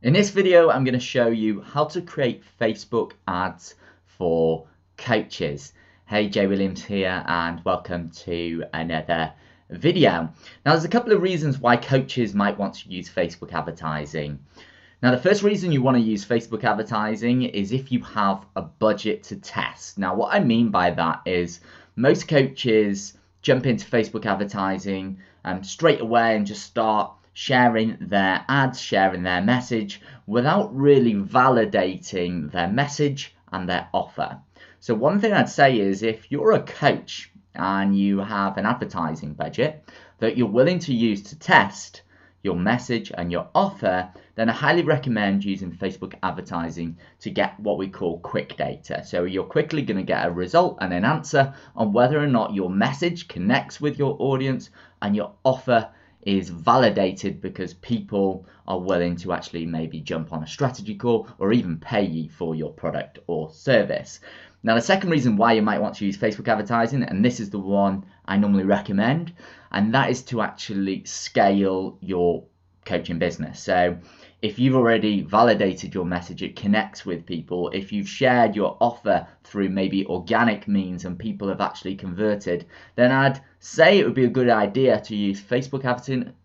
In this video, I'm going to show you how to create Facebook ads for coaches. Hey, Jay Williams here and welcome to another video. Now, there's a couple of reasons why coaches might want to use Facebook advertising. Now, the first reason you want to use Facebook advertising is if you have a budget to test. Now, what I mean by that is most coaches jump into Facebook advertising straight away and just start sharing their ads, sharing their message without really validating their message and their offer. So one thing I'd say is if you're a coach and you have an advertising budget that you're willing to use to test your message and your offer, then I highly recommend using Facebook advertising to get what we call quick data. So you're quickly going to get a result and an answer on whether or not your message connects with your audience and your offer is validated because people are willing to actually maybe jump on a strategy call or even pay you for your product or service. Now, the second reason why you might want to use Facebook advertising, and this is the one I normally recommend, and that is to actually scale your coaching business. So if you've already validated your message, it connects with people. If you've shared your offer through maybe organic means and people have actually converted, then I'd say it would be a good idea to use Facebook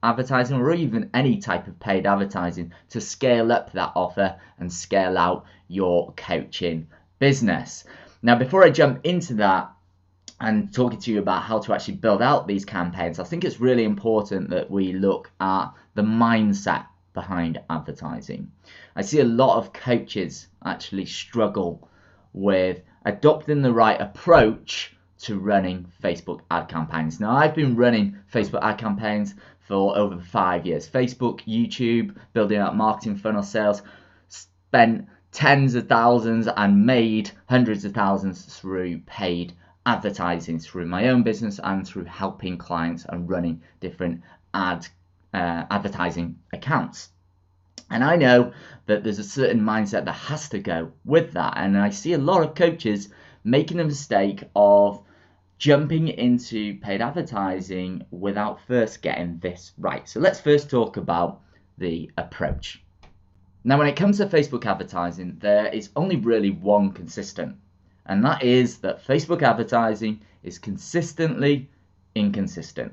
advertising or even any type of paid advertising to scale up that offer and scale out your coaching business. Now, before I jump into that and talking to you about how to actually build out these campaigns, I think it's really important that we look at the mindset behind advertising. I see a lot of coaches actually struggle with adopting the right approach to running Facebook ad campaigns. Now, I've been running Facebook ad campaigns for over 5 years. Facebook, YouTube, building out marketing funnel sales, spent tens of thousands and made hundreds of thousands through paid advertising through my own business and through helping clients and running different advertising accounts. And I know that there's a certain mindset that has to go with that. And I see a lot of coaches making the mistake of jumping into paid advertising without first getting this right. So let's first talk about the approach. Now, when it comes to Facebook advertising, there is only really one consistent, and that is that Facebook advertising is consistently inconsistent.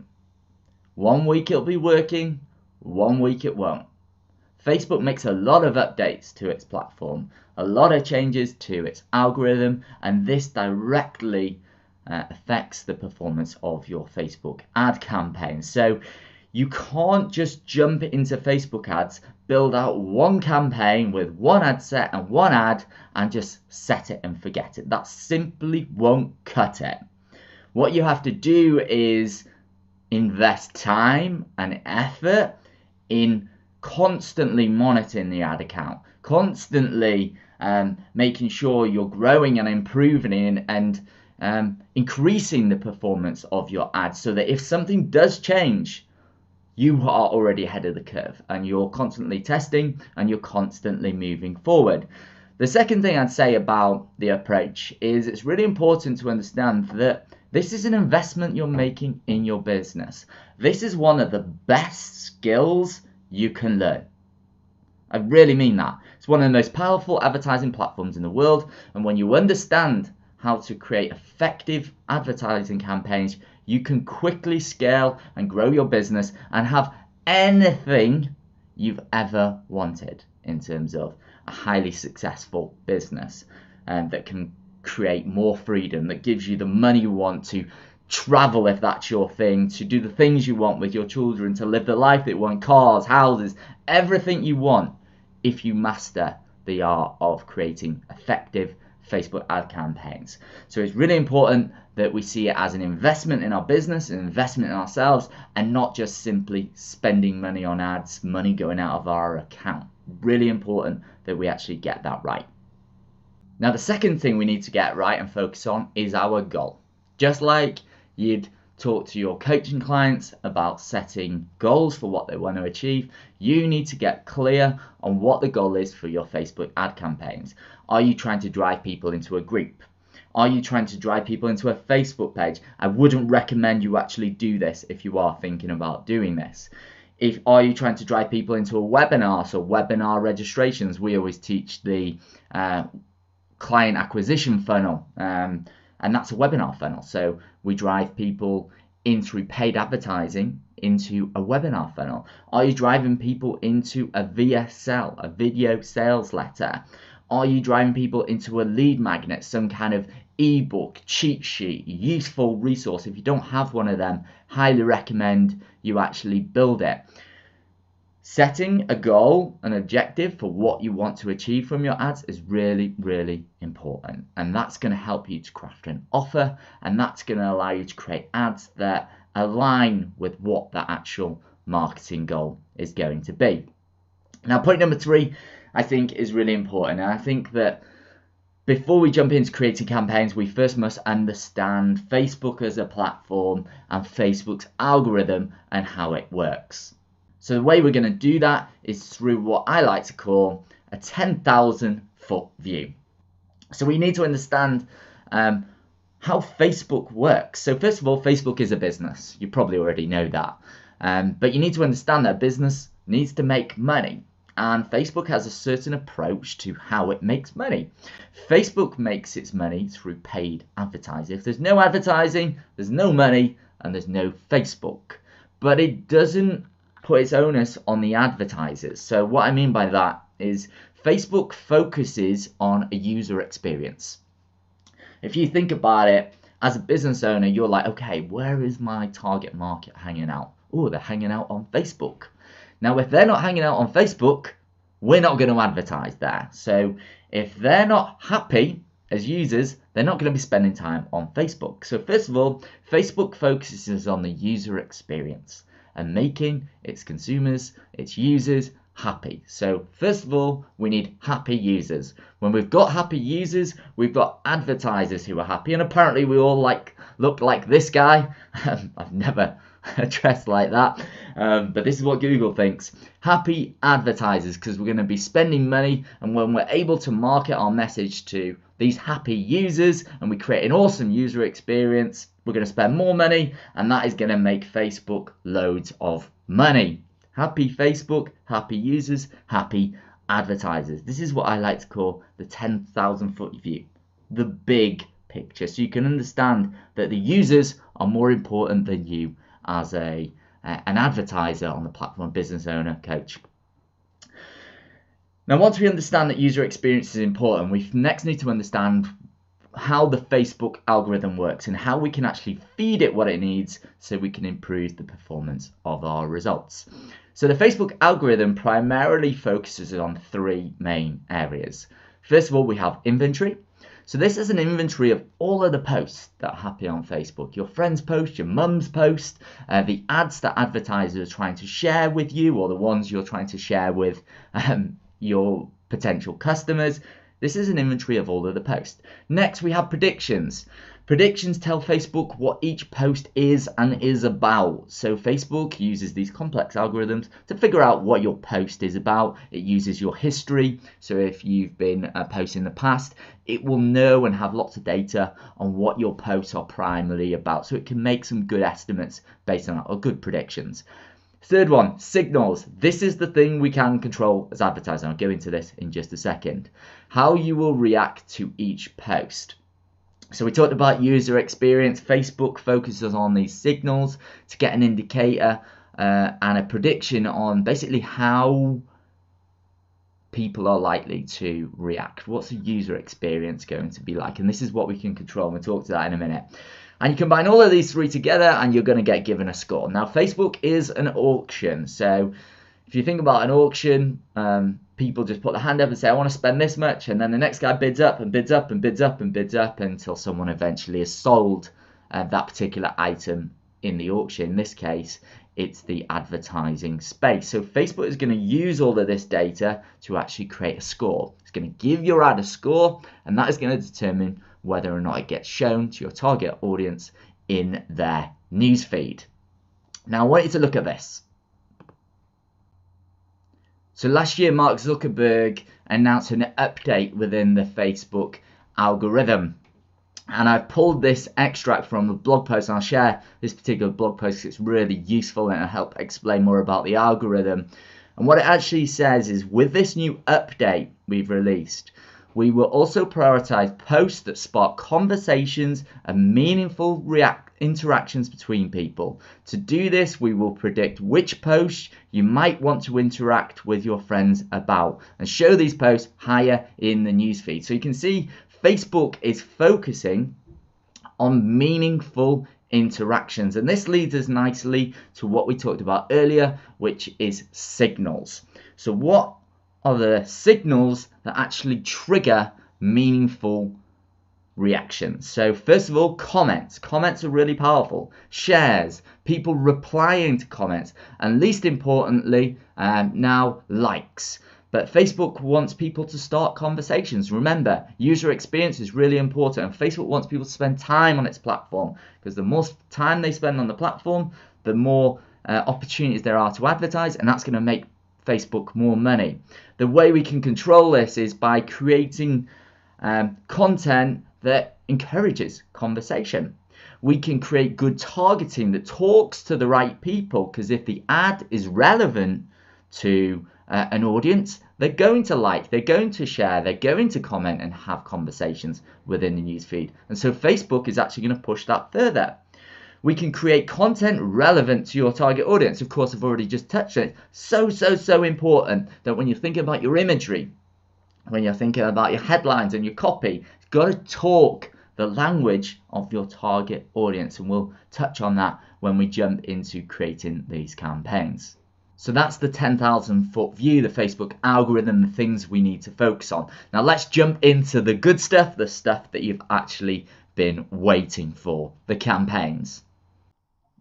1 week it'll be working, 1 week it won't. Facebook makes a lot of updates to its platform, a lot of changes to its algorithm, and this directly affects the performance of your Facebook ad campaign. So you can't just jump into Facebook ads, build out one campaign with one ad set and one ad and just set it and forget it. That simply won't cut it. What you have to do is invest time and effort in constantly monitoring the ad account, constantly making sure you're growing and improving and increasing the performance of your ads so that if something does change, you are already ahead of the curve and you're constantly testing and you're constantly moving forward. The second thing I'd say about the approach is it's really important to understand that this is an investment you're making in your business. This is one of the best skills you can learn. I really mean that. It's one of the most powerful advertising platforms in the world, and when you understand how to create effective advertising campaigns, you can quickly scale and grow your business and have anything you've ever wanted in terms of a highly successful business that can create more freedom, that gives you the money you want to travel if that's your thing, to do the things you want with your children, to live the life that you want, cars, houses, everything you want if you master the art of creating effective Facebook ad campaigns. So it's really important that we see it as an investment in our business, an investment in ourselves, and not just simply spending money on ads, money going out of our account. Really important that we actually get that right. Now, the second thing we need to get right and focus on is our goal. Just like you'd talk to your coaching clients about setting goals for what they want to achieve, you need to get clear on what the goal is for your Facebook ad campaigns. Are you trying to drive people into a group? Are you trying to drive people into a Facebook page? I wouldn't recommend you actually do this if you are thinking about doing this. Are you trying to drive people into a webinar? So webinar registrations, we always teach the client acquisition funnel, and that's a webinar funnel. So we drive people in through paid advertising into a webinar funnel. Are you driving people into a VSL, a video sales letter? Are you driving people into a lead magnet, some kind of ebook, cheat sheet, useful resource? If you don't have one of them, highly recommend you actually build it. Setting a goal, an objective for what you want to achieve from your ads is really, really important. And that's going to help you to craft an offer, and that's going to allow you to create ads that align with what the actual marketing goal is going to be. Now, point number 3, I think, is really important. And I think that before we jump into creating campaigns, we first must understand Facebook as a platform and Facebook's algorithm and how it works. So the way we're going to do that is through what I like to call a 10,000 foot view. So we need to understand how Facebook works. So first of all, Facebook is a business. You probably already know that. But you need to understand that business needs to make money. And Facebook has a certain approach to how it makes money. Facebook makes its money through paid advertising. If there's no advertising, there's no money and there's no Facebook. But it doesn't put its onus on the advertisers. So what I mean by that is Facebook focuses on a user experience. If you think about it, as a business owner, you're like, okay, where is my target market hanging out? Oh, they're hanging out on Facebook. Now, if they're not hanging out on Facebook, we're not going to advertise there. So if they're not happy as users, they're not going to be spending time on Facebook. So first of all, Facebook focuses on the user experience and making its consumers, its users, happy. So first of all, we need happy users. When we've got happy users, we've got advertisers who are happy. And apparently we all look like this guy. I've never dressed like that, but this is what Google thinks. Happy advertisers, because we're going to be spending money, and when we're able to market our message to these happy users and we create an awesome user experience, we're going to spend more money, and that is going to make Facebook loads of money. Happy Facebook, happy users, happy advertisers. This is what I like to call the 10,000 foot view, the big picture, so you can understand that the users are more important than you as an advertiser on the platform, business owner, coach. Now, once we understand that user experience is important, we next need to understand how the Facebook algorithm works and how we can actually feed it what it needs so we can improve the performance of our results. So the Facebook algorithm primarily focuses on 3 main areas. First of all, we have inventory. So this is an inventory of all of the posts that are happy on Facebook. Your friend's post, your mum's post, the ads that advertisers are trying to share with you, or the ones you're trying to share with your potential customers. This is an inventory of all of the posts. Next, we have predictions. Predictions tell Facebook what each post is and is about. So Facebook uses these complex algorithms to figure out what your post is about. It uses your history. So if you've been posting in the past, it will know and have lots of data on what your posts are primarily about. So it can make some good estimates based on that, or good predictions. Third one, signals. This is the thing we can control as advertisers. I'll go into this in just a second. How you will react to each post. So we talked about user experience. Facebook focuses on these signals to get an indicator and a prediction on basically how people are likely to react. What's the user experience going to be like? And this is what we can control. We'll talk to that in a minute. And you combine all of these 3 together and you're going to get given a score. Now, Facebook is an auction. So if you think about an auction, people just put their hand up and say, I want to spend this much. And then the next guy bids up and bids up and bids up and bids up until someone eventually has sold that particular item in the auction. In this case, it's the advertising space. So Facebook is going to use all of this data to actually create a score. It's going to give your ad a score, and that is going to determine whether or not it gets shown to your target audience in their newsfeed. Now, I want you to look at this. So last year, Mark Zuckerberg announced an update within the Facebook algorithm. And I've pulled this extract from a blog post, and I'll share this particular blog post because it's really useful and it'll help explain more about the algorithm. And what it actually says is, with this new update we've released, we will also prioritize posts that spark conversations and meaningful interactions between people. To do this, we will predict which posts you might want to interact with your friends about and show these posts higher in the newsfeed. So you can see Facebook is focusing on meaningful interactions, and this leads us nicely to what we talked about earlier, which is signals. So what are the signals that actually trigger meaningful reactions? So first of all, comments are really powerful. Shares, people replying to comments, and least importantly, now likes. But Facebook wants people to start conversations. Remember, user experience is really important, and Facebook wants people to spend time on its platform, because the more time they spend on the platform, the more opportunities there are to advertise, and that's going to make Facebook more money. The way we can control this is by creating content that encourages conversation. We can create good targeting that talks to the right people, because if the ad is relevant to an audience, they're going to like, they're going to share, they're going to comment and have conversations within the newsfeed. And so Facebook is actually going to push that further. We can create content relevant to your target audience. Of course, I've already just touched on it. So important that when you're thinking about your imagery, when you're thinking about your headlines and your copy, you've got to talk the language of your target audience. And we'll touch on that when we jump into creating these campaigns. So that's the 10,000 foot view, the Facebook algorithm, the things we need to focus on. Now let's jump into the good stuff, the stuff that you've actually been waiting for, the campaigns.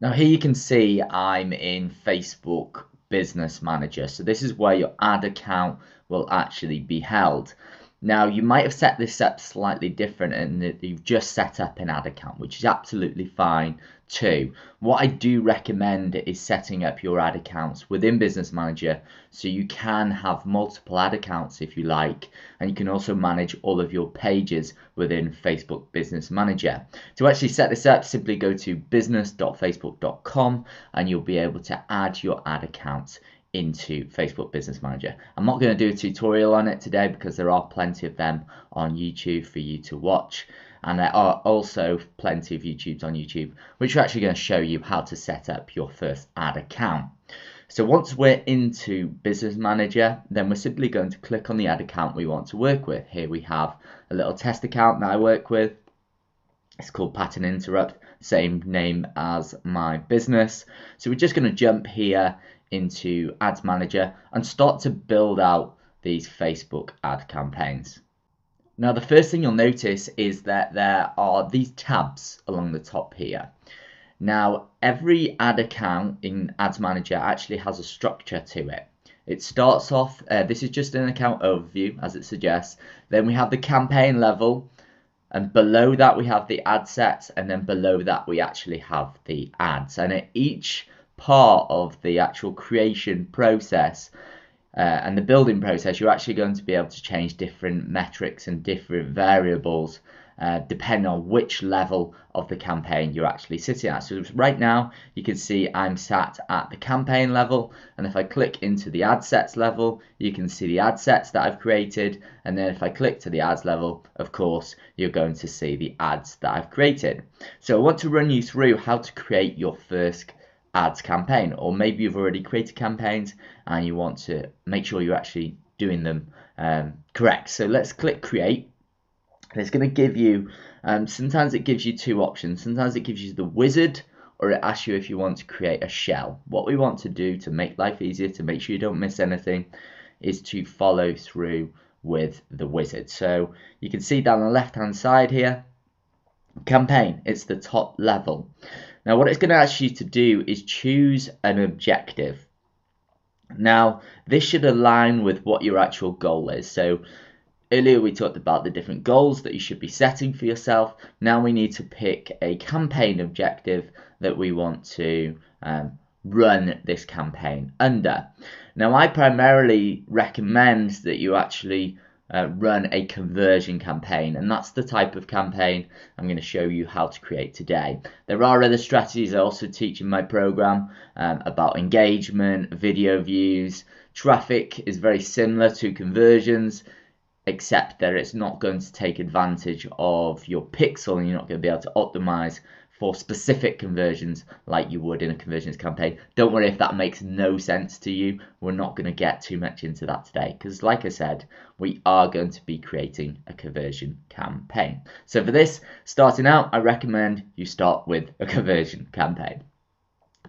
Now here you can see I'm in Facebook Business Manager. So this is where your ad account will actually be held. Now you might have set this up slightly different and that you've just set up an ad account, which is absolutely fine too. What I do recommend is setting up your ad accounts within Business Manager so you can have multiple ad accounts if you like, and you can also manage all of your pages within Facebook Business Manager. To actually set this up, simply go to business.facebook.com and you'll be able to add your ad accounts into Facebook Business Manager. I'm not going to do a tutorial on it today because there are plenty of them on YouTube for you to watch, and there are also plenty of YouTubes on YouTube which are actually going to show you how to set up your first ad account. So once we're into Business Manager, then we're simply going to click on the ad account we want to work with. Here we have a little test account that I work with. It's called Pattern Interrupt, same name as my business. So we're just going to jump here into Ads Manager and start to build out these Facebook ad campaigns. Now the first thing you'll notice is that there are these tabs along the top here. Now every ad account in Ads Manager actually has a structure to it. It starts off, this is just an account overview as it suggests, then we have the campaign level, and below that we have the ad sets, and then below that we actually have the ads. And at each part of the actual creation process and the building process, you're actually going to be able to change different metrics and different variables depending on which level of the campaign you're actually sitting at. So right now you can see I'm sat at the campaign level, and if I click into the ad sets level, you can see the ad sets that I've created, and then if I click to the ads level, of course you're going to see the ads that I've created. So I want to run you through how to create your first ads campaign, or maybe you've already created campaigns and you want to make sure you're actually doing them correct. So let's click create. It's going to give you, sometimes it gives you two options. Sometimes it gives you the wizard, or it asks you if you want to create a shell. What we want to do to make life easier, to make sure you don't miss anything, is to follow through with the wizard. So you can see down the left hand side here, campaign, it's the top level. Now what it's going to ask you to do is choose an objective. Now this should align with what your actual goal is. So earlier we talked about the different goals that you should be setting for yourself. Now we need to pick a campaign objective that we want to run this campaign under. Now I primarily recommend that you actually run a conversion campaign, and that's the type of campaign I'm going to show you how to create today. There are other strategies I also teach in my program about engagement, video views. Traffic is very similar to conversions, except that it's not going to take advantage of your pixel, and you're not going to be able to optimize for specific conversions like you would in a conversions campaign. Don't worry if that makes no sense to you. We're not going to get too much into that today, because like I said, we are going to be creating a conversion campaign. So for this, starting out, I recommend you start with a conversion campaign.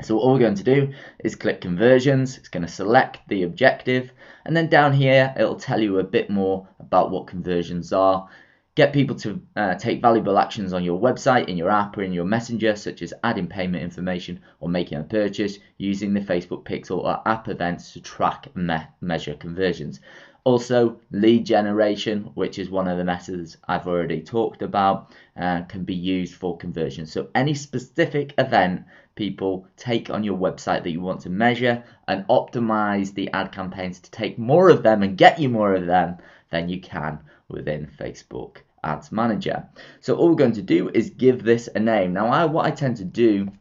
So all we're going to do is click conversions. It's going to select the objective, and then down here it'll tell you a bit more about what conversions are. Get people to take valuable actions on your website, in your app, or in your messenger, such as adding payment information or making a purchase, using the Facebook Pixel or app events to track and measure conversions. Also, lead generation, which is one of the methods I've already talked about, can be used for conversion. So any specific event people take on your website that you want to measure and optimize the ad campaigns to take more of them and get you more of them, then you can within Facebook Ads Manager. So all we're going to do is give this a name. Now, what I tend to do,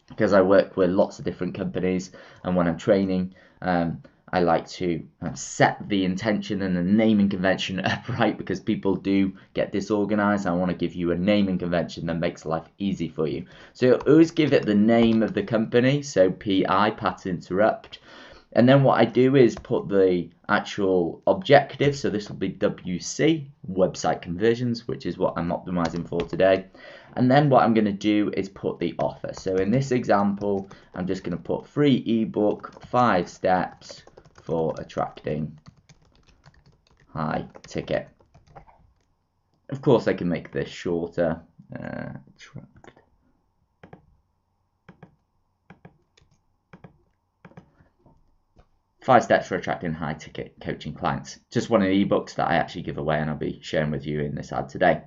because I work with lots of different companies, and when I'm training, I like to set the intention and the naming convention up right, because people do get disorganized. I want to give you a naming convention that makes life easy for you. So always give it the name of the company, so PI, Pattern Interrupt. And then what I do is put the actual objective, so this will be WC, website conversions, which is what I'm optimizing for today. And then what I'm going to do is put the offer. So in this example, I'm just going to put free ebook, 5 steps for attracting high ticket. Of course, I can make this shorter. 5 steps for attracting high ticket coaching clients. Just one of the ebooks that I actually give away, and I'll be sharing with you in this ad today.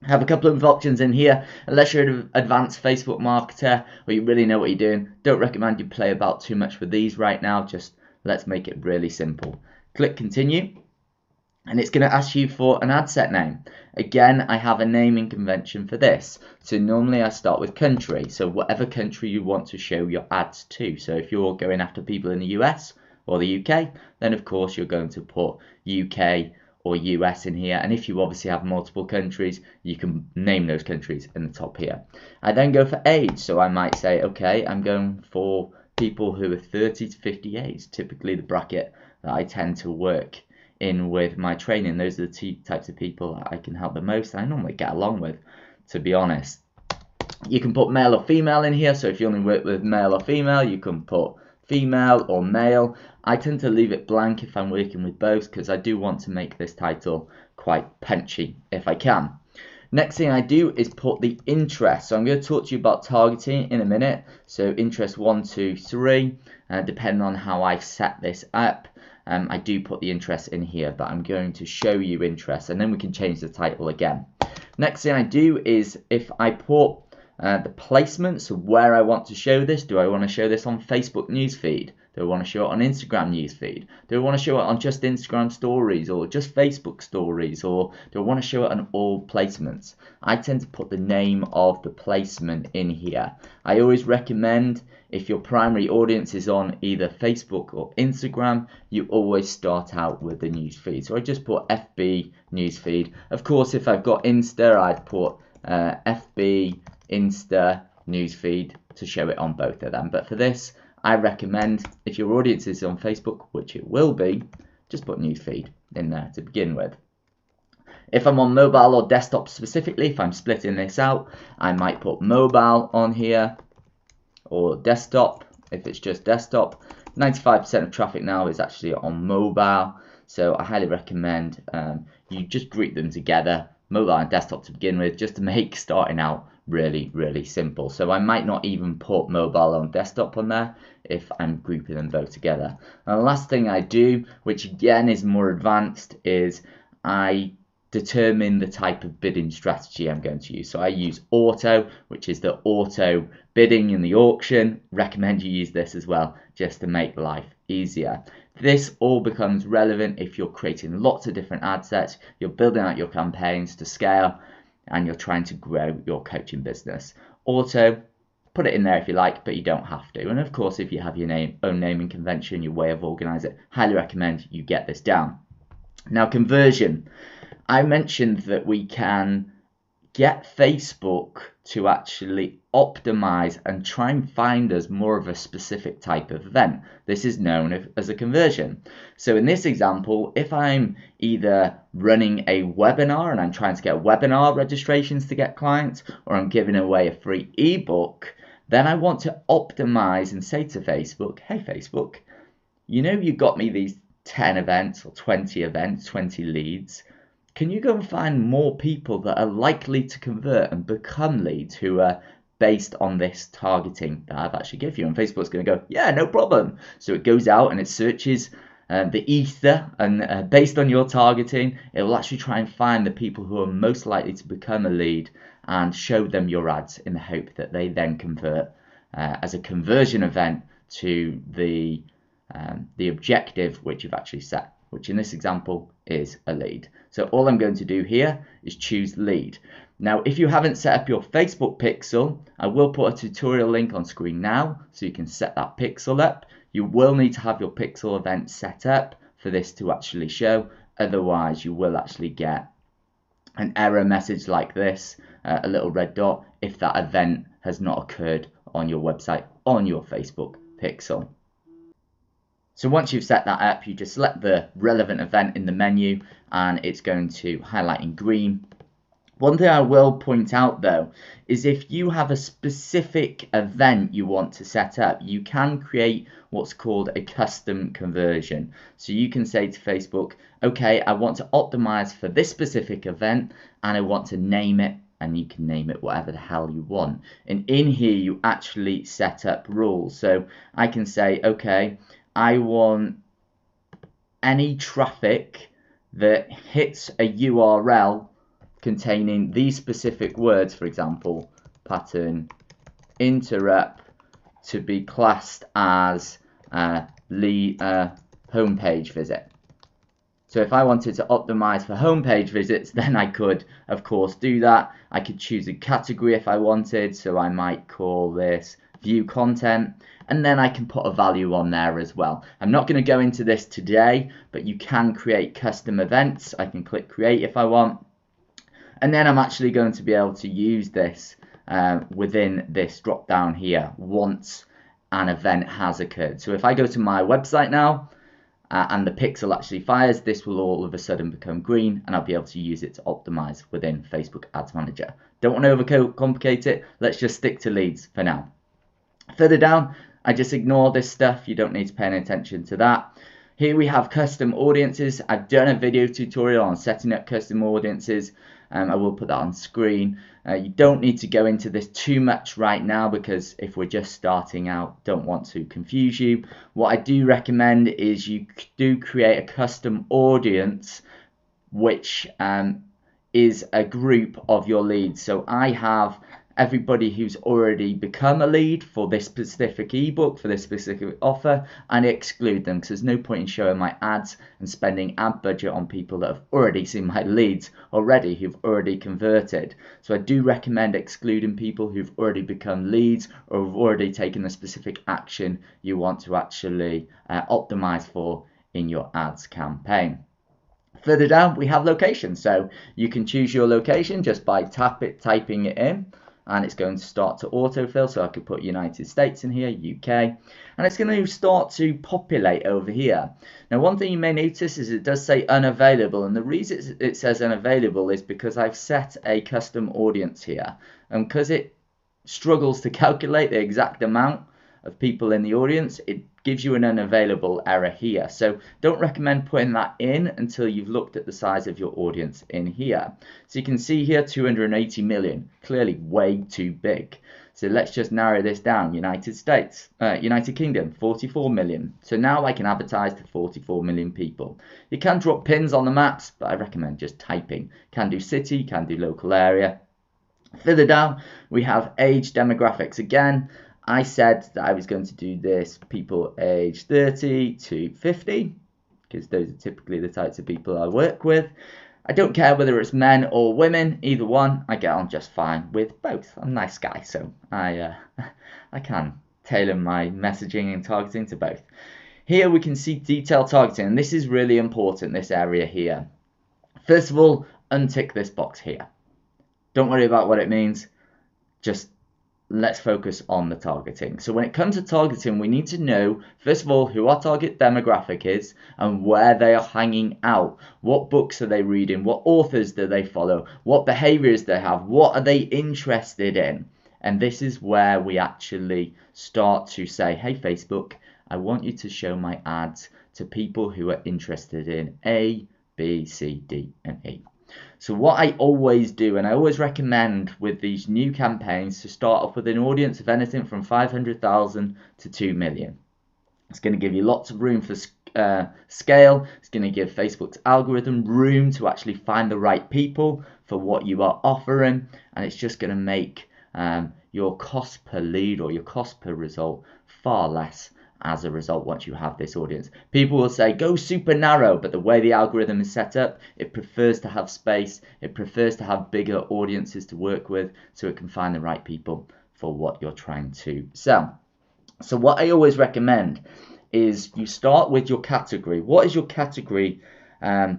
I have a couple of options in here. Unless you're an advanced Facebook marketer or you really know what you're doing, don't recommend you play about too much with these right now. Just let's make it really simple. Click continue, and it's going to ask you for an ad set name. Again, I have a naming convention for this. So normally I start with country, so whatever country you want to show your ads to. So if you're going after people in the US or the UK, then of course you're going to put UK or US in here, and if you obviously have multiple countries, you can name those countries in the top here. I then go for age, so I might say, okay, I'm going for people who are 30 to 58, typically the bracket that I tend to work in with my training. Those are the two types of people I can help the most, and I normally get along with, to be honest. You can put male or female in here, so if you only work with male or female, you can put female or male. I tend to leave it blank if I'm working with both, because I do want to make this title quite punchy if I can. Next thing I do is put the interest. So I'm going to talk to you about targeting in a minute. So interest 1, 2, 3, depending on how I've set this up. I do put the interest in here, but I'm going to show you interest, and then we can change the title again. Next thing I do is if I put the placement, so where I want to show this. Do I want to show this on Facebook newsfeed? Do I want to show it on Instagram newsfeed? Do I want to show it on just Instagram stories or just Facebook stories, or do I want to show it on all placements? I tend to put the name of the placement in here. I always recommend, if your primary audience is on either Facebook or Instagram, you always start out with the newsfeed. So I just put FB newsfeed. Of course, if I've got Insta, I'd put FB Insta newsfeed to show it on both of them. But for this, I recommend, if your audience is on Facebook, which it will be, just put newsfeed in there to begin with. If I'm on mobile or desktop specifically, if I'm splitting this out, I might put mobile on here or desktop if it's just desktop. 95% of traffic now is actually on mobile, so I highly recommend you just group them together, mobile and desktop to begin with, just to make starting out really simple. So I might not even put mobile and desktop on there if I'm grouping them both together. And the last thing I do, which again is more advanced, is I determine the type of bidding strategy I'm going to use. So I use auto, which is the auto bidding in the auction. Recommend you use this as well, just to make life easier. This all becomes relevant if you're creating lots of different ad sets, you're building out your campaigns to scale, and you're trying to grow your coaching business. Auto, put it in there if you like, but you don't have to. And of course, if you have your own naming convention, your way of organizing it, highly recommend you get this down. Now, conversion. I mentioned that we can get Facebook to actually optimize and try and find us more of a specific type of event. This is known as a conversion. So in this example, if I'm either running a webinar and I'm trying to get webinar registrations to get clients, or I'm giving away a free ebook, then I want to optimize and say to Facebook, hey Facebook, you know you got me these 10 events or 20 events, 20 leads. Can you go and find more people that are likely to convert and become leads who are based on this targeting that I've actually given you? And Facebook's going to go, yeah, no problem. So it goes out and it searches the ether, and based on your targeting, it will actually try and find the people who are most likely to become a lead and show them your ads in the hope that they then convert as a conversion event to the objective which you've actually set, which in this example is a lead. So all I'm going to do here is choose lead. Now, if you haven't set up your Facebook pixel, I will put a tutorial link on screen now so you can set that pixel up. You will need to have your pixel event set up for this to actually show. Otherwise, you will actually get an error message like this, a little red dot, if that event has not occurred on your website, on your Facebook pixel. So once you've set that up, you just select the relevant event in the menu and it's going to highlight in green. One thing I will point out though is if you have a specific event you want to set up, you can create what's called a custom conversion. So you can say to Facebook, okay, I want to optimize for this specific event and I want to name it, and you can name it whatever the hell you want. And in here you actually set up rules. So I can say, okay, I want any traffic that hits a URL containing these specific words, for example, pattern interrupt, to be classed as homepage visit. So if I wanted to optimize for homepage visits, then I could, of course, do that. I could choose a category if I wanted, so I might call this view content, and then I can put a value on there as well. I'm not going to go into this today, but you can create custom events. I can click create if I want, and then I'm actually going to be able to use this within this drop down here once an event has occurred. So if I go to my website now and the pixel actually fires, this will all of a sudden become green and I'll be able to use it to optimize within Facebook Ads Manager. Don't want to overcomplicate it. Let's just stick to leads for now. Further down, I just ignore this stuff. You don't need to pay any attention to that. Here we have custom audiences. I've done a video tutorial on setting up custom audiences. I will put that on screen. You don't need to go into this too much right now because if we're just starting out, don't want to confuse you. What I do recommend is you do create a custom audience which is a group of your leads. So I have everybody who's already become a lead for this specific ebook, for this specific offer, and exclude them because there's no point in showing my ads and spending ad budget on people that have already seen my leads already, who've already converted. So I do recommend excluding people who've already become leads or have already taken the specific action you want to actually optimize for in your ads campaign. Further down, we have location. So you can choose your location just by typing it in, and it's going to start to autofill. So I could put United States in here, UK, and it's going to start to populate over here. Now, one thing you may notice is it does say unavailable, and the reason it says unavailable is because I've set a custom audience here, and because it struggles to calculate the exact amount of people in the audience, it gives you an unavailable error here. So don't recommend putting that in until you've looked at the size of your audience in here. So you can see here 280 million, clearly way too big. So let's just narrow this down. United Kingdom, 44 million. So now I can advertise to 44 million people. You can drop pins on the maps, but I recommend just typing. Can do city, can do local area. Further down, we have age demographics again. I said that I was going to do this people age 30 to 50, because those are typically the types of people I work with. I don't care whether it's men or women, either one, I get on just fine with both. I'm a nice guy, so I can tailor my messaging and targeting to both. Here we can see detailed targeting, and this is really important, this area here. First of all, untick this box here. Don't worry about what it means, just let's focus on the targeting. So when it comes to targeting, we need to know, first of all, who our target demographic is and where they are hanging out. What books are they reading? What authors do they follow? What behaviors they have? What are they interested in? And this is where we actually start to say, hey, Facebook, I want you to show my ads to people who are interested in A, B, C, D, and E. So what I always do, and I always recommend with these new campaigns, to start off with an audience of anything from 500,000 to 2 million. It's going to give you lots of room for scale. It's going to give Facebook's algorithm room to actually find the right people for what you are offering, and it's just going to make your cost per lead or your cost per result far less as a result once you have this audience. People will say go super narrow, but the way the algorithm is set up, it prefers to have space, it prefers to have bigger audiences to work with so it can find the right people for what you're trying to sell. So what I always recommend is you start with your category. What is your category of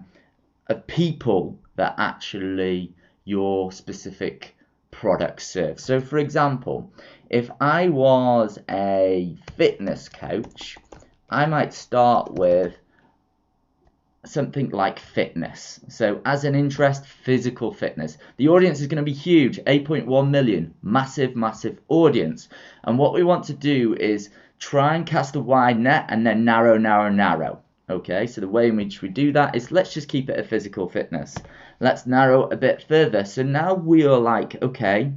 people that actually your specific product serves? So for example, if I was a fitness coach, I might start with something like fitness. So as an interest, physical fitness. The audience is going to be huge, 8.1 million, massive audience. And what we want to do is try and cast a wide net and then narrow. Okay, so the way in which we do that is let's just keep it a physical fitness. Let's narrow a bit further. So now we are like, okay,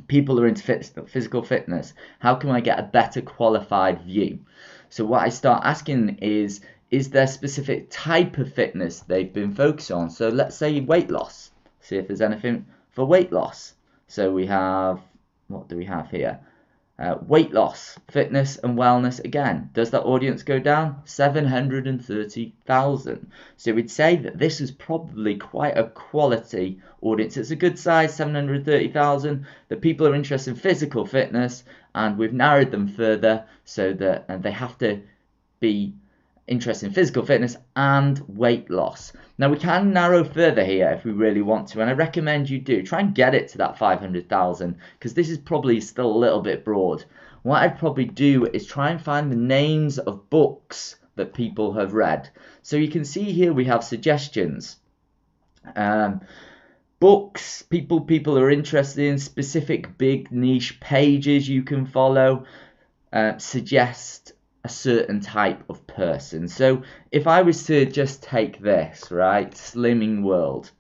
people are into physical fitness. How can I get a better qualified view? So what I start asking is there a specific type of fitness they've been focused on? So let's say weight loss. See if there's anything for weight loss. So we have, what do we have here? Weight loss, fitness and wellness again. Does that audience go down? 730,000. So we'd say that this is probably quite a quality audience. It's a good size, 730,000. The people are interested in physical fitness, and we've narrowed them further so that they have to be interested in physical fitness and weight loss. Now we can narrow further here if we really want to, and I recommend you do. Try and get it to that 500,000 because this is probably still a little bit broad. What I'd probably do is try and find the names of books that people have read. So you can see here we have suggestions. Books, people are interested in, specific big niche pages you can follow, suggest a certain type of person. So if I was to just take this, right, Slimming World,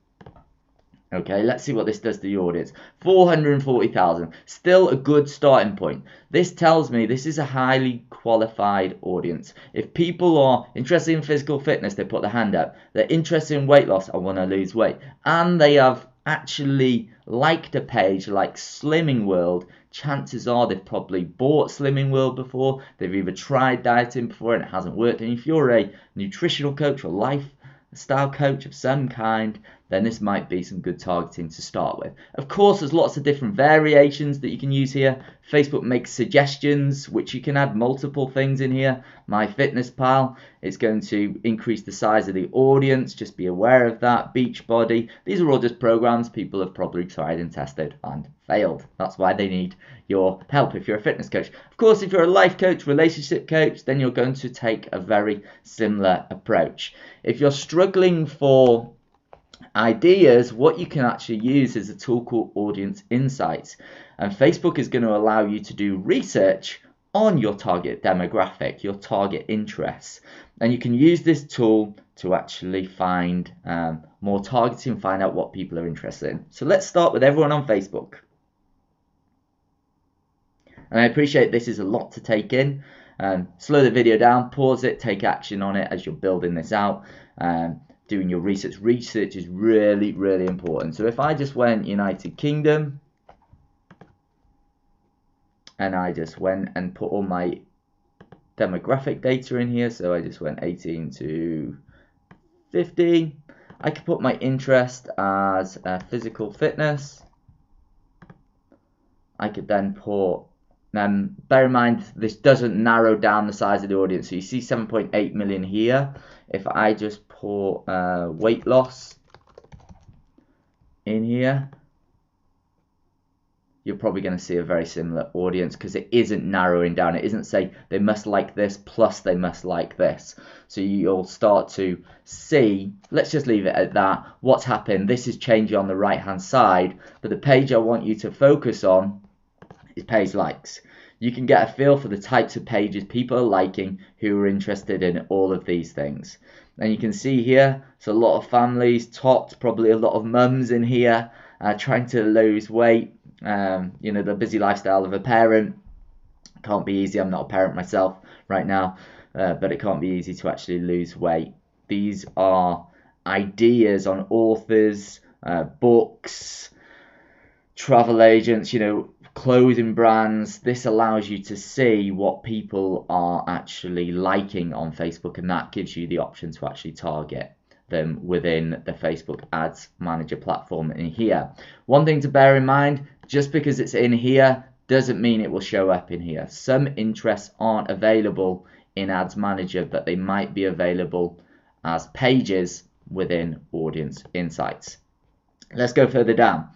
okay, let's see what this does to the audience. 440,000, still a good starting point. This tells me this is a highly qualified audience. If people are interested in physical fitness, they put their hand up. They're interested in weight loss, I want to lose weight, and they have actually liked a page like Slimming World, chances are they've probably bought Slimming World before, they've either tried dieting before and it hasn't worked. And if you're a nutritional coach or lifestyle coach of some kind, then this might be some good targeting to start with. Of course, there's lots of different variations that you can use here. Facebook makes suggestions, which you can add multiple things in here. MyFitnessPal is going to increase the size of the audience. Just be aware of that. Beachbody. These are all just programs people have probably tried and tested and failed. That's why they need your help if you're a fitness coach. Of course, if you're a life coach, relationship coach, then you're going to take a very similar approach. If you're struggling for ideas, what you can actually use is a tool called Audience Insights, and Facebook is going to allow you to do research on your target demographic, your target interests, and you can use this tool to actually find more targeting, find out what people are interested in. So let's start with everyone on Facebook. And I appreciate this is a lot to take in. Slow the video down, pause it, take action on it as you're building this out. Doing your research. Research is really, really important. So if I just went United Kingdom and I just went and put all my demographic data in here. So I just went 18 to 50. I could put my interest as physical fitness. I could then put, bear in mind this doesn't narrow down the size of the audience. So you see 7.8 million here. If I just put weight loss in here, you're probably going to see a very similar audience, because it isn't narrowing down. It isn't say they must like this plus they must like this. So you'll start to see, let's just leave it at that, what's happened. This is changing on the right hand side, but the page I want you to focus on is page likes. You can get a feel for the types of pages people are liking who are interested in all of these things. And you can see here, it's a lot of families topped, probably a lot of mums in here trying to lose weight. You know, the busy lifestyle of a parent can't be easy. I'm not a parent myself right now, but it can't be easy to actually lose weight. These are ideas on authors, books, travel agents, you know, clothing brands. This allows you to see what people are actually liking on Facebook, and that gives you the option to actually target them within the Facebook Ads Manager platform in here. One thing to bear in mind, just because it's in here doesn't mean it will show up in here. Some interests aren't available in Ads Manager, but they might be available as pages within Audience Insights. Let's go further down.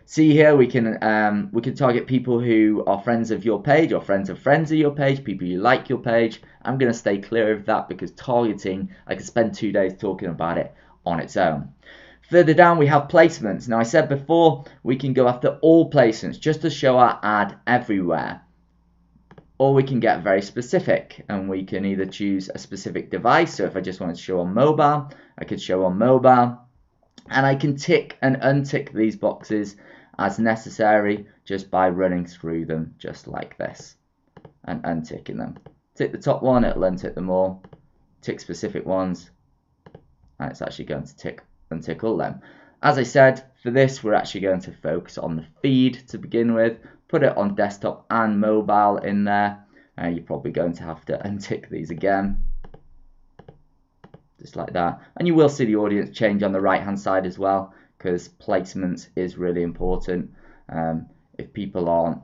See here, we can target people who are friends of your page or friends of friends of your page, people who like your page. I'm going to stay clear of that because targeting, I could spend 2 days talking about it on its own. Further down, we have placements. Now, I said before, we can go after all placements just to show our ad everywhere. Or we can get very specific, and we can either choose a specific device. So if I just wanted to show on mobile, I could show on mobile. And I can tick and untick these boxes as necessary just by running through them just like this and unticking them. Tick the top one, it'll untick them all. Tick specific ones, and it's actually going to untick all them. As I said, for this we're actually going to focus on the feed to begin with. Put it on desktop and mobile in there. You're probably going to have to untick these again, just like that. And you will see the audience change on the right hand side as well, because placements is really important. If people aren't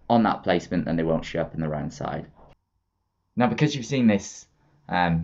on that placement, then they won't show up in the right hand side. Now, because you've seen this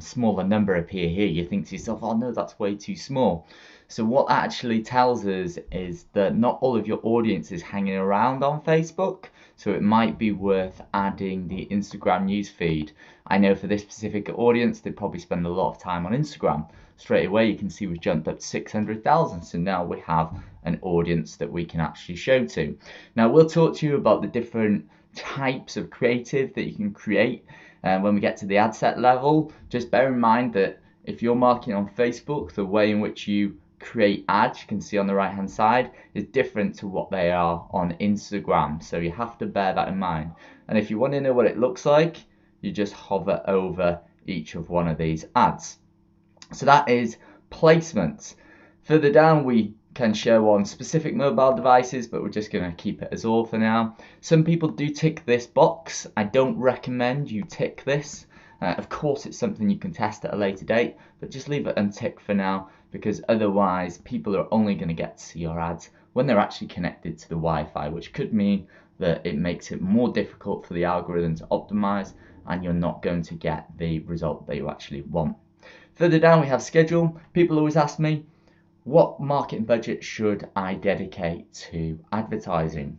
smaller number appear here, you think to yourself, oh no, that's way too small. So what that actually tells us is that not all of your audience is hanging around on Facebook, so it might be worth adding the Instagram newsfeed. I know for this specific audience, they probably spend a lot of time on Instagram. Straight away, you can see we've jumped up to 600,000, so now we have an audience that we can actually show to. Now, we'll talk to you about the different types of creative that you can create when we get to the ad set level. Just bear in mind that if you're marketing on Facebook, the way in which you create ads, you can see on the right hand side, is different to what they are on Instagram, so you have to bear that in mind. And if you want to know what it looks like, you just hover over each of one of these ads. So that is placement. Further down, we can show on specific mobile devices, but we're just going to keep it as all for now. Some people do tick this box. I don't recommend you tick this. Of course, it's something you can test at a later date, but just leave it unticked for now, because otherwise people are only going to get to see your ads when they're actually connected to the Wi-Fi, which could mean that it makes it more difficult for the algorithm to optimize, and you're not going to get the result that you actually want. Further down, we have schedule. People always ask me, what marketing budget should I dedicate to advertising?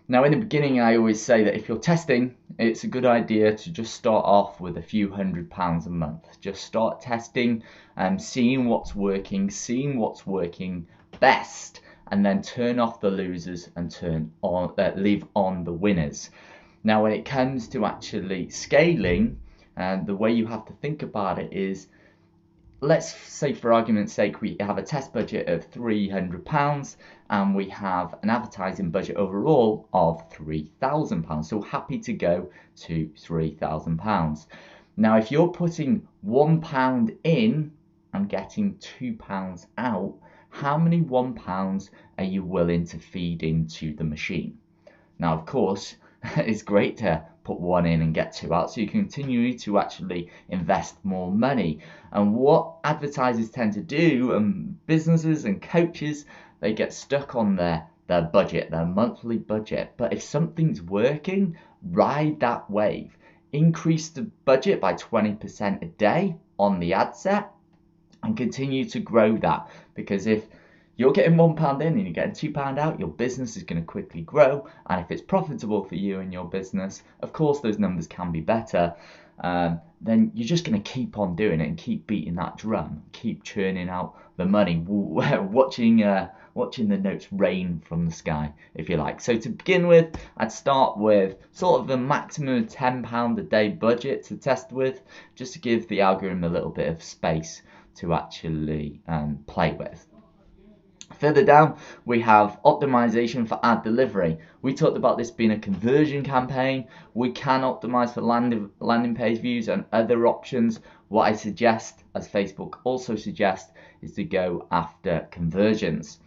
Now, in the beginning, I always say that if you're testing, it's a good idea to just start off with a few £100 a month. Just start testing and seeing what's working best, and then turn off the losers and leave on the winners. Now, when it comes to actually scaling, the way you have to think about it is, let's say for argument's sake we have a test budget of £300 and we have an advertising budget overall of £3,000. So happy to go to £3,000. Now, if you're putting £1 in and getting £2 out, how many £1 are you willing to feed into the machine? Now, of course, it's great to put one in and get two out, so you continue to actually invest more money. And what advertisers tend to do, and businesses and coaches, they get stuck on their budget, their monthly budget. But if something's working, ride that wave. Increase the budget by 20% a day on the ad set and continue to grow that, because if you're getting £1 in and you're getting £2 out, your business is going to quickly grow. And if it's profitable for you and your business, of course those numbers can be better. Then you're just going to keep on doing it and keep beating that drum, keep churning out the money, watching the notes rain from the sky, if you like. So to begin with, I'd start with sort of a maximum £10 a day budget to test with, just to give the algorithm a little bit of space to actually play with. Further down, we have optimization for ad delivery. We talked about this being a conversion campaign. We can optimize for landing page views and other options. What I suggest, as Facebook also suggests, is to go after conversions.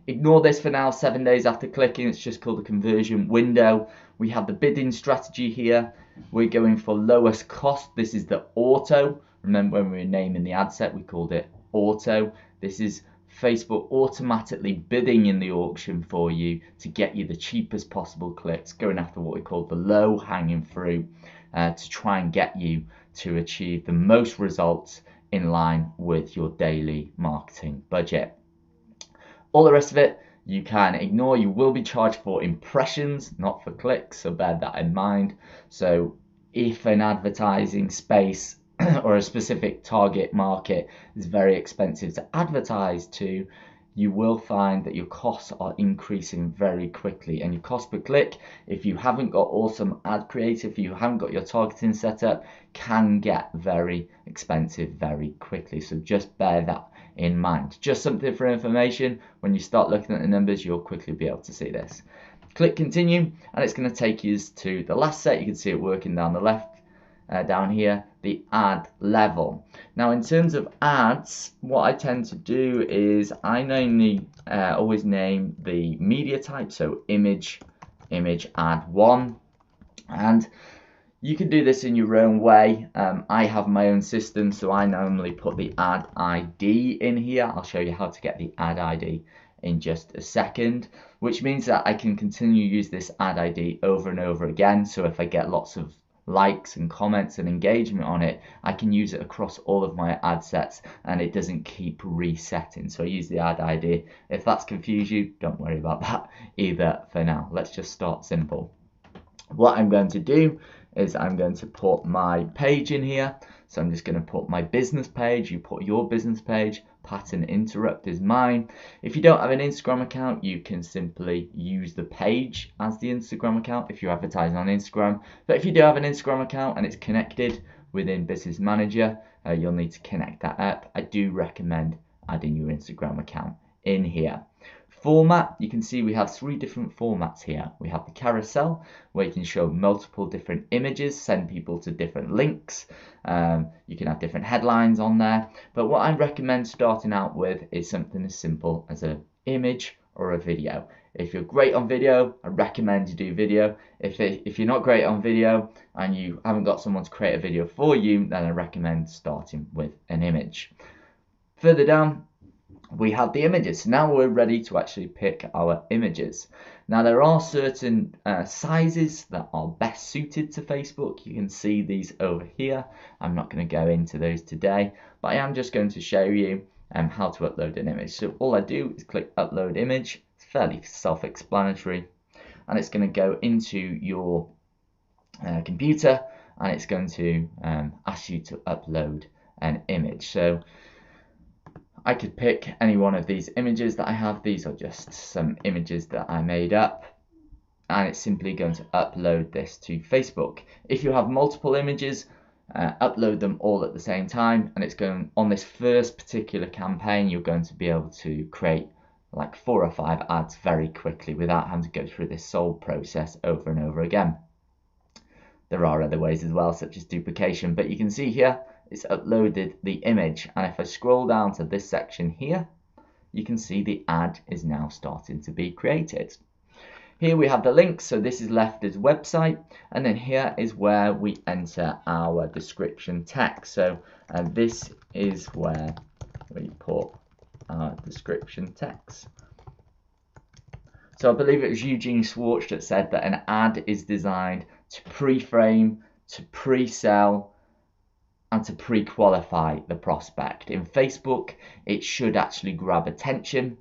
Ignore this for now, 7 days after clicking. It's just called a conversion window. We have the bidding strategy here. We're going for lowest cost. This is the auto. Remember when we were naming the ad set, we called it auto. This is Facebook automatically bidding in the auction for you to get you the cheapest possible clicks, going after what we call the low hanging fruit, to try and get you to achieve the most results in line with your daily marketing budget. All the rest of it you can ignore. You will be charged for impressions, not for clicks, so bear that in mind. So if an advertising space or a specific target market is very expensive to advertise to, you will find that your costs are increasing very quickly. And your cost per click, if you haven't got awesome ad creative, if you haven't got your targeting set up, can get very expensive very quickly. So just bear that in mind. Just something for information. When you start looking at the numbers, you'll quickly be able to see this. Click continue, and it's going to take you to the last set. You can see it working down the left. Down here, the ad level. Now in terms of ads, what I tend to do is I normally always name the media type, so image ad 1, and you can do this in your own way. I have my own system, so I normally put the ad ID in here. I'll show you how to get the ad ID in just a second, which means that I can continue to use this ad ID over and over again. So if I get lots of likes and comments and engagement on it, I can use it across all of my ad sets and it doesn't keep resetting. So I use the ad ID. If that's confused you, don't worry about that either for now. Let's just start simple. What I'm going to do is I'm going to put my page in here. So I'm just going to put my business page. You put your business page. Pattern interrupt is mine. If you don't have an Instagram account, you can simply use the page as the Instagram account if you're advertising on Instagram. But if you do have an Instagram account and it's connected within Business Manager, you'll need to connect that up. I do recommend adding your Instagram account in here. Format, you can see we have 3 different formats here. We have the carousel, where you can show multiple different images, send people to different links. You can have different headlines on there. But what I recommend starting out with is something as simple as an image or a video. If you're great on video, I recommend you do video. If you're not great on video and you haven't got someone to create a video for you, then I recommend starting with an image. Further down, we have the images. Now we're ready to actually pick our images. Now there are certain sizes that are best suited to Facebook. You can see these over here. I'm not going to go into those today, but I am just going to show you how to upload an image. So all I do is click upload image. It's fairly self-explanatory, and it's going to go into your computer and it's going to ask you to upload an image. So I could pick any one of these images that I have. These are just some images that I made up, and it's simply going to upload this to Facebook. If you have multiple images, upload them all at the same time, and it's going on this first particular campaign, you're going to be able to create like 4 or 5 ads very quickly without having to go through this sold process over and over again. There are other ways as well, such as duplication, but you can see here it's uploaded the image, and if I scroll down to this section here, you can see the ad is now starting to be created. Here we have the link, so this is left as website, and then here is where we enter our description text. So this is where we put our description text. So I believe it was Eugene Schwartz that said that an ad is designed to pre-frame, to pre-sell, and to pre-qualify the prospect. In Facebook, it should actually grab attention,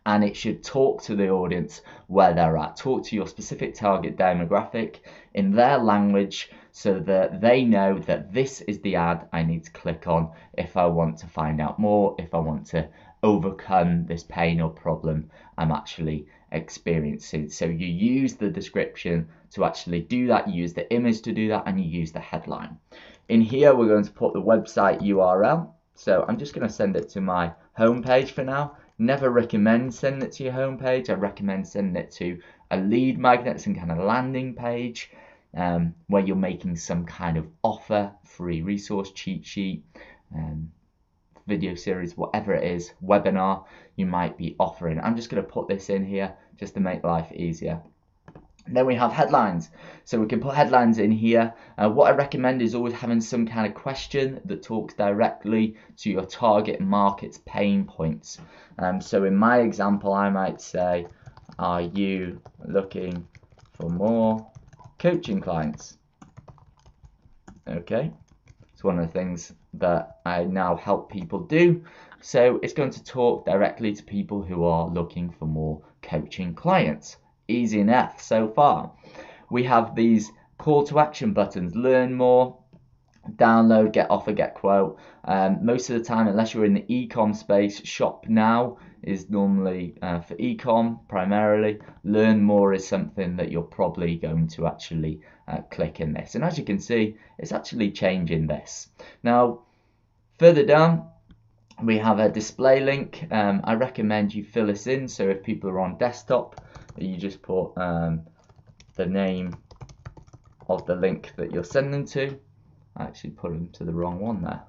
and it should talk to the audience where they're at. Talk to your specific target demographic in their language so that they know that this is the ad I need to click on if I want to find out more, if I want to overcome this pain or problem I'm actually experiencing. So you use the description to actually do that, you use the image to do that, and you use the headline. In here, we're going to put the website URL. So I'm just going to send it to my homepage for now. Never recommend sending it to your homepage. I recommend sending it to a lead magnet, some kind of landing page where you're making some kind of offer, free resource, cheat sheet, video series, whatever it is, webinar you might be offering. I'm just going to put this in here just to make life easier. Then we have headlines, so we can put headlines in here. What I recommend is always having some kind of question that talks directly to your target market's pain points. So in my example, I might say, are you looking for more coaching clients? Okay, it's one of the things that I now help people do. So it's going to talk directly to people who are looking for more coaching clients. Easy enough so far. We have these call to action buttons: learn more, download, get offer, get quote. Most of the time, unless you're in the e-com space, shop now is normally for e-com primarily. Learn more is something that you're probably going to actually click in this, and as you can see, it's actually changing this. Now further down we have a display link. I recommend you fill this in, so if people are on desktop, you just put the name of the link that you're sending to. I actually put them to the wrong one there.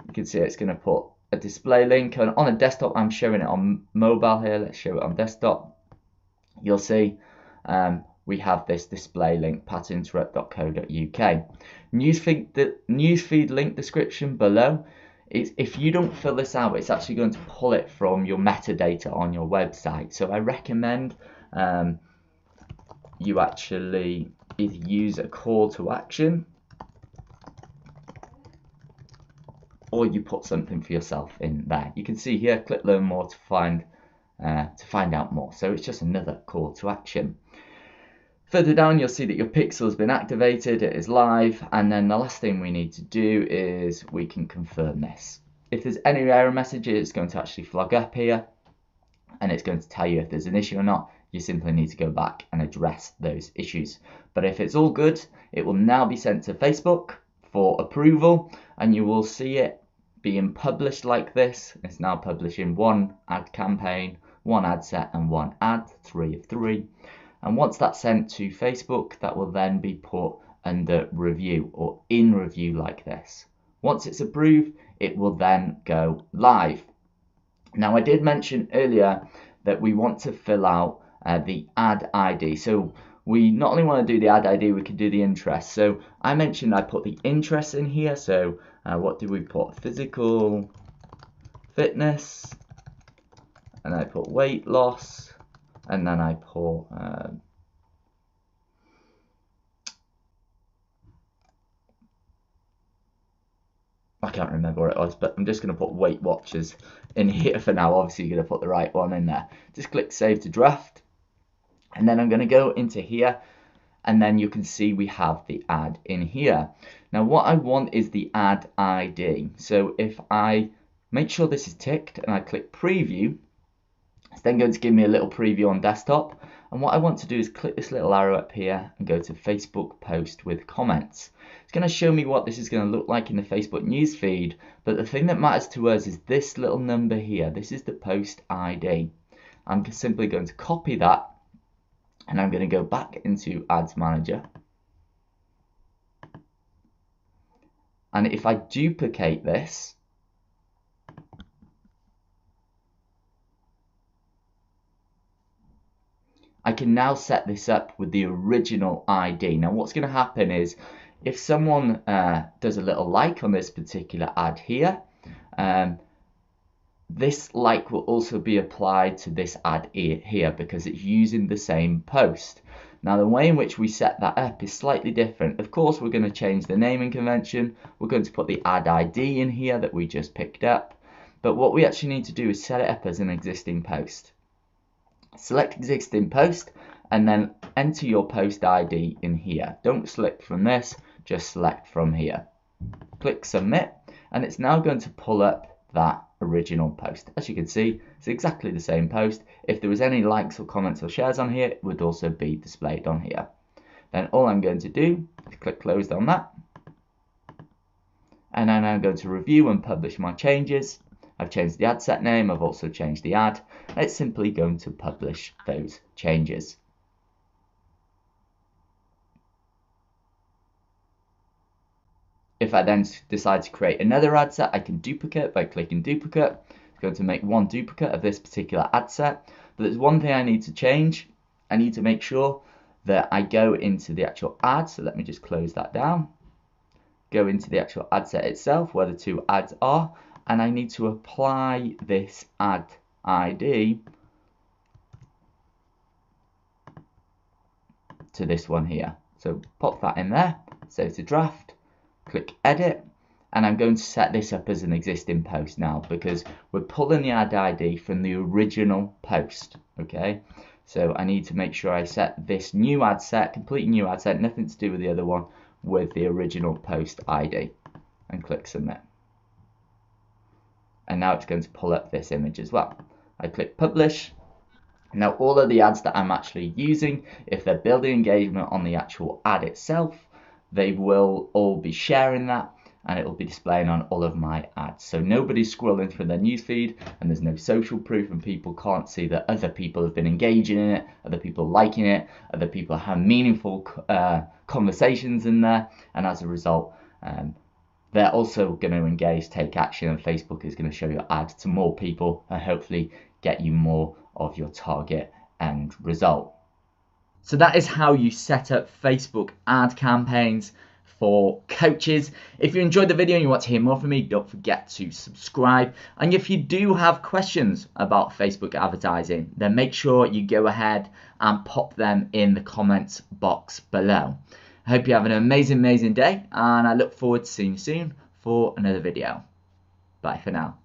You can see it's going to put a display link, and on a desktop I'm showing it on mobile here. Let's show it on desktop. You'll see we have this display link, patinterrupt.co.uk. Newsfeed link description below. If you don't fill this out, it's actually going to pull it from your metadata on your website. So I recommend you actually either use a call to action or you put something for yourself in there. You can see here, click learn more to find out more. So it's just another call to action. Further down, you'll see that your pixel has been activated, it is live, and then the last thing we need to do is we can confirm this. If there's any error messages, it's going to actually flag up here, and it's going to tell you if there's an issue or not. You simply need to go back and address those issues. But if it's all good, it will now be sent to Facebook for approval, and you will see it being published like this. It's now publishing one ad campaign, one ad set, and one ad, 3 of 3. And once that's sent to Facebook, that will then be put under review or in review like this. Once it's approved, it will then go live. Now, I did mention earlier that we want to fill out the ad ID. So we not only want to do the ad ID, we can do the interest. So I mentioned I put the interest in here. So what did we put? Physical fitness, and I put weight loss, and then I put I can't remember what it was, but I'm just going to put Weight Watchers in here for now. Obviously, you're going to put the right one in there. Just click Save to Draft, and then I'm going to go into here, and then you can see we have the ad in here. Now, what I want is the ad ID. So if I make sure this is ticked and I click Preview, it's then going to give me a little preview on desktop. And what I want to do is click this little arrow up here and go to Facebook Post with Comments. It's going to show me what this is going to look like in the Facebook newsfeed, but the thing that matters to us is this little number here. This is the post ID. I'm simply going to copy that, and I'm going to go back into Ads Manager. And if I duplicate this, I can now set this up with the original ID. Now what's going to happen is if someone does a little like on this particular ad here, this like will also be applied to this ad here because it's using the same post. Now the way in which we set that up is slightly different. Of course we're going to change the naming convention. We're going to put the ad ID in here that we just picked up. But what we actually need to do is set it up as an existing post. Select existing post and then enter your post ID in here. Don't select from this, just select from here. Click submit and it's now going to pull up that original post. As you can see, it's exactly the same post. If there was any likes or comments or shares on here, it would also be displayed on here. Then all I'm going to do is click closed on that. And then I'm going to review and publish my changes. I've changed the ad set name, I've also changed the ad. It's simply going to publish those changes. If I then decide to create another ad set, I can duplicate by clicking duplicate. It's going to make one duplicate of this particular ad set. But there's one thing I need to change. I need to make sure that I go into the actual ad. So let me just close that down. Go into the actual ad set itself where the two ads are. And I need to apply this ad ID to this one here. So pop that in there, save to draft, click edit, and I'm going to set this up as an existing post now because we're pulling the ad ID from the original post, okay? So I need to make sure I set this new ad set, completely new ad set, nothing to do with the other one, with the original post ID, and click submit. And now it's going to pull up this image as well. I click publish. Now all of the ads that I'm actually using, if they're building engagement on the actual ad itself, they will all be sharing that and it will be displaying on all of my ads. So nobody's scrolling through their newsfeed and there's no social proof and people can't see that other people have been engaging in it, other people liking it, other people have meaningful conversations in there, and as a result, they're also going to engage, take action, and Facebook is going to show your ad to more people and hopefully get you more of your target end result. So that is how you set up Facebook ad campaigns for coaches. If you enjoyed the video and you want to hear more from me, don't forget to subscribe. And if you do have questions about Facebook advertising, then make sure you go ahead and pop them in the comments box below. I hope you have an amazing day, and I look forward to seeing you soon for another video. Bye for now.